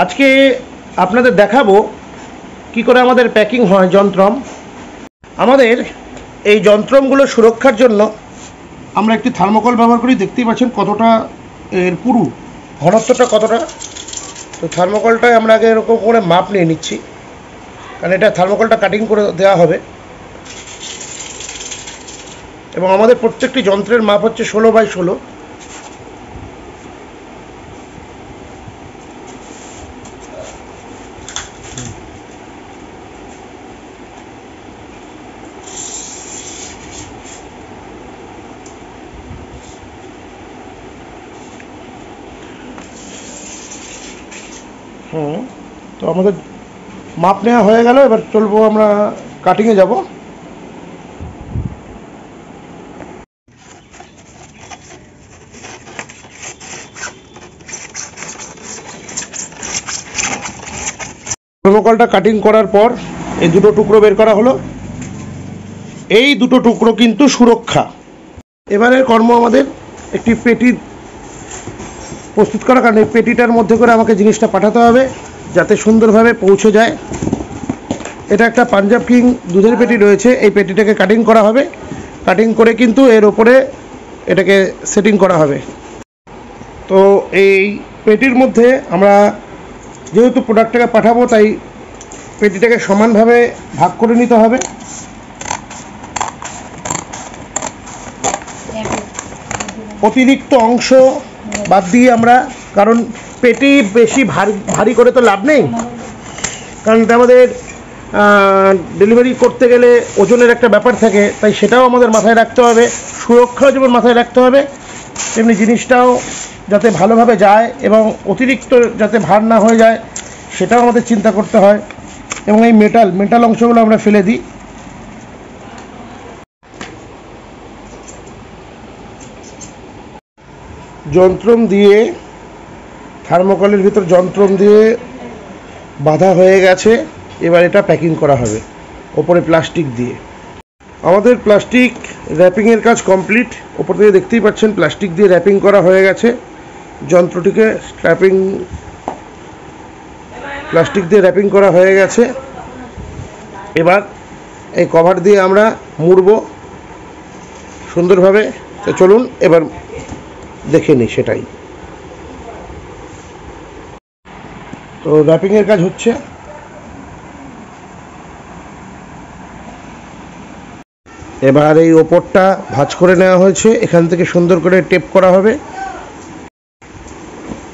আজকে আপনাদের দেখাবো কি করে আমাদের প্যাকিং হয় যন্ত্রম। আমাদের এই যন্ত্রমগুলো সুরক্ষার জন্য আমরা একটি থার্মোকল ব্যবহার করি। দেখতেই পাচ্ছেন কতটা এর পুরু, ঘনত্বটা কতটা। তো থার্মোকলটায় আমরা আগে এরকম করে মাপ নিয়ে নিচ্ছি, কারণ এটা থার্মোকলটা কাটিং করে দেওয়া হবে। এবং আমাদের প্রত্যেকটি যন্ত্রের মাপ হচ্ছে 16x16। তো আমাদের মাপ নেওয়া হয়ে গেল, এবার চলবো আমরা কাটিংয়ে যাব। থার্মোকলটা কাটিং করার পর এই দুটো টুকরো বের করা হলো। এই দুটো টুকরো কিন্তু সুরক্ষা। এবারের কর্ম আমাদের একটি পেটি প্রস্তুত করা, কারণ এই পেটিটার মধ্যে করে আমাকে জিনিসটা পাঠাতে হবে যাতে সুন্দরভাবে পৌঁছে যায়। এটা একটা পাঞ্জাব কিং দুধের পেটি রয়েছে, এই পেটিটাকে কাটিং করা হবে। কাটিং করে কিন্তু এর ওপরে এটাকে সেটিং করা হবে। তো এই পেটির মধ্যে আমরা যেহেতু প্রোডাক্টটাকে পাঠাবো, তাই পেটিটাকে সমানভাবে ভাগ করে নিতে হবে। অতিরিক্ত অংশ বাদ দিয়ে আমরা, কারণ পেটি বেশি ভারী করে তো লাভ নেই, কারণ এটা আমাদের ডেলিভারি করতে গেলে ওজনের একটা ব্যাপার থাকে, তাই সেটাও আমাদের মাথায় রাখতে হবে। সুরক্ষাও যেমন মাথায় রাখতে হবে, তেমনি জিনিসটাও যাতে ভালোভাবে যায় এবং অতিরিক্ত যাতে ভার না হয়ে যায় সেটাও আমাদের চিন্তা করতে হয়। এবং এই মেটাল অংশগুলো আমরা ফেলে দিই। যন্ত্রম দিয়ে, থার্মোকলের ভিতর যন্ত্রম দিয়ে বাঁধা হয়ে গেছে। এবার এটা প্যাকিং করা হবে ওপরে প্লাস্টিক দিয়ে। আমাদের প্লাস্টিক র্যাপিংয়ের কাজ কমপ্লিট। ওপর থেকে দেখতেই পাচ্ছেন প্লাস্টিক দিয়ে র্যাপিং করা হয়ে গেছে। যন্ত্রটিকে প্লাস্টিক দিয়ে র্যাপিং করা হয়ে গেছে। এবার এই কভার দিয়ে আমরা মুড়ব সুন্দরভাবে। তো চলুন এবার দেখে নিই সেটাই। তো র্যাপিংয়ের কাজ হচ্ছে। এবার এই ওপরটা ভাঁজ করে নেওয়া হয়েছে, এখান থেকে সুন্দর করে টেপ করা হবে।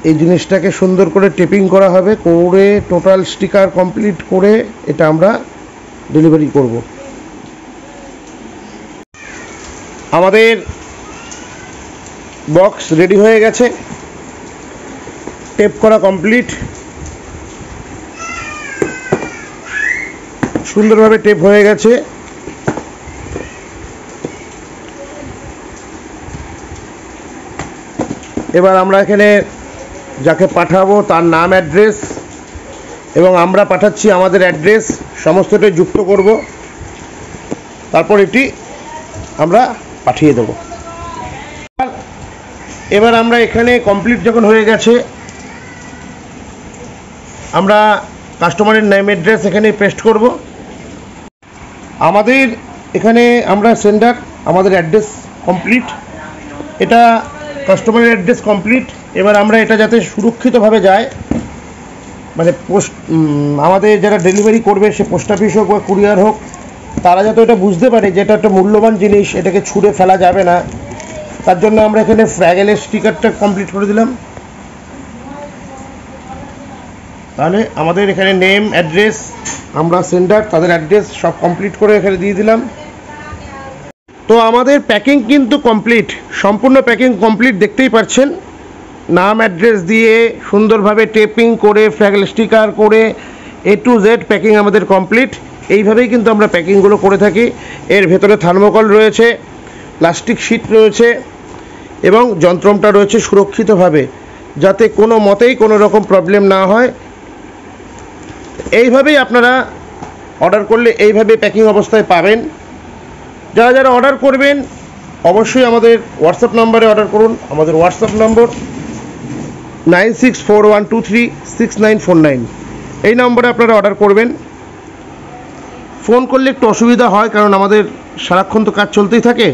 এই জিনিসটাকে সুন্দর করে টেপিং করা হবে, করে টোটাল স্টিকার কমপ্লিট করে এটা আমরা ডেলিভারি করব। আমাদের বক্স রেডি হয়ে গেছে, টেপ করা কমপ্লিট, সুন্দরভাবে টেপ হয়ে গেছে। এবার আমরা এখানে যাকে পাঠাবো তার নাম, অ্যাড্রেস এবং আমরা পাঠাচ্ছি আমাদের অ্যাড্রেস সমস্তটাই যুক্ত করব। তারপর এটি আমরা পাঠিয়ে দেব। এবার আমরা এখানে কমপ্লিট যখন হয়ে গেছে, আমরা কাস্টমারের নেম অ্যাড্রেস এখানে পেস্ট করব। আমাদের এখানে আমরা সেন্ডার, আমাদের অ্যাড্রেস কমপ্লিট, এটা কাস্টমারের অ্যাড্রেস কমপ্লিট। এবার আমরা এটা যাতে সুরক্ষিতভাবে যায়, মানে আমাদের যারা ডেলিভারি করবে, সে পোস্ট অফিস হোক বা কুরিয়ার হোক, তারা যাতে এটা বুঝতে পারে যে এটা একটা মূল্যবান জিনিস, এটাকে ছুঁড়ে ফেলা যাবে না, তার জন্য আমরা এখানে ফ্র্যাগেলের স্টিকারটা কমপ্লিট করে দিলাম। তাহলে আমাদের এখানে নেম, অ্যাড্রেস, আমরা সেন্ডার, তাদের অ্যাড্রেস সব কমপ্লিট করে এখানে দিয়ে দিলাম। তো আমাদের প্যাকিং কিন্তু কমপ্লিট, সম্পূর্ণ প্যাকিং কমপ্লিট। দেখতেই পাচ্ছেন নাম, অ্যাড্রেস দিয়ে সুন্দরভাবে টেপিং করে ফ্র্যাগেল স্টিকার করে A to Z প্যাকিং আমাদের কমপ্লিট। এইভাবেই কিন্তু আমরা প্যাকিংগুলো করে থাকি। এর ভেতরে থার্মোকল রয়েছে, প্লাস্টিক শিট রয়েছে এবং যন্ত্রমটা রয়েছে সুরক্ষিতভাবে, যাতে কোনো মতেই কোনো রকম প্রবলেম না হয়। এইভাবেই আপনারা অর্ডার করলে এইভাবে প্যাকিং অবস্থায় পাবেন। যারা যারা অর্ডার করবেন অবশ্যই আমাদের হোয়াটসঅ্যাপ নম্বরে অর্ডার করুন। আমাদের হোয়াটসঅ্যাপ নম্বর 9641236949 এই নম্বরে আপনারা অর্ডার করবেন। ফোন করলে একটু অসুবিধা হয়, কারণ আমাদের সারাক্ষণ তো কাজ চলতেই থাকে।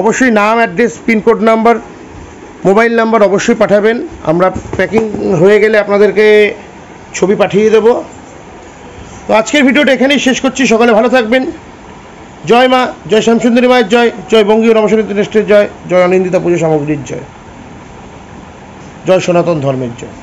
অবশ্যই নাম, address, pincode number, mobile number অবশ্যই পাঠাবেন। আমরা প্যাকিং হয়ে গেলে আপনাদেরকে ছবি পাঠিয়ে দেব। তো আজকের ভিডিওটা এখানেই শেষ করছি। সকালে ভালো থাকবেন। জয় মা, জয় শ্যামসুন্দরী মায়ের জয়, জয় বঙ্গীয় রমসনী ট্রাস্টের জয়, জয় অনিন্দিতা পুজো সামগ্রীর জয়, জয় সনাতন ধর্মের জয়।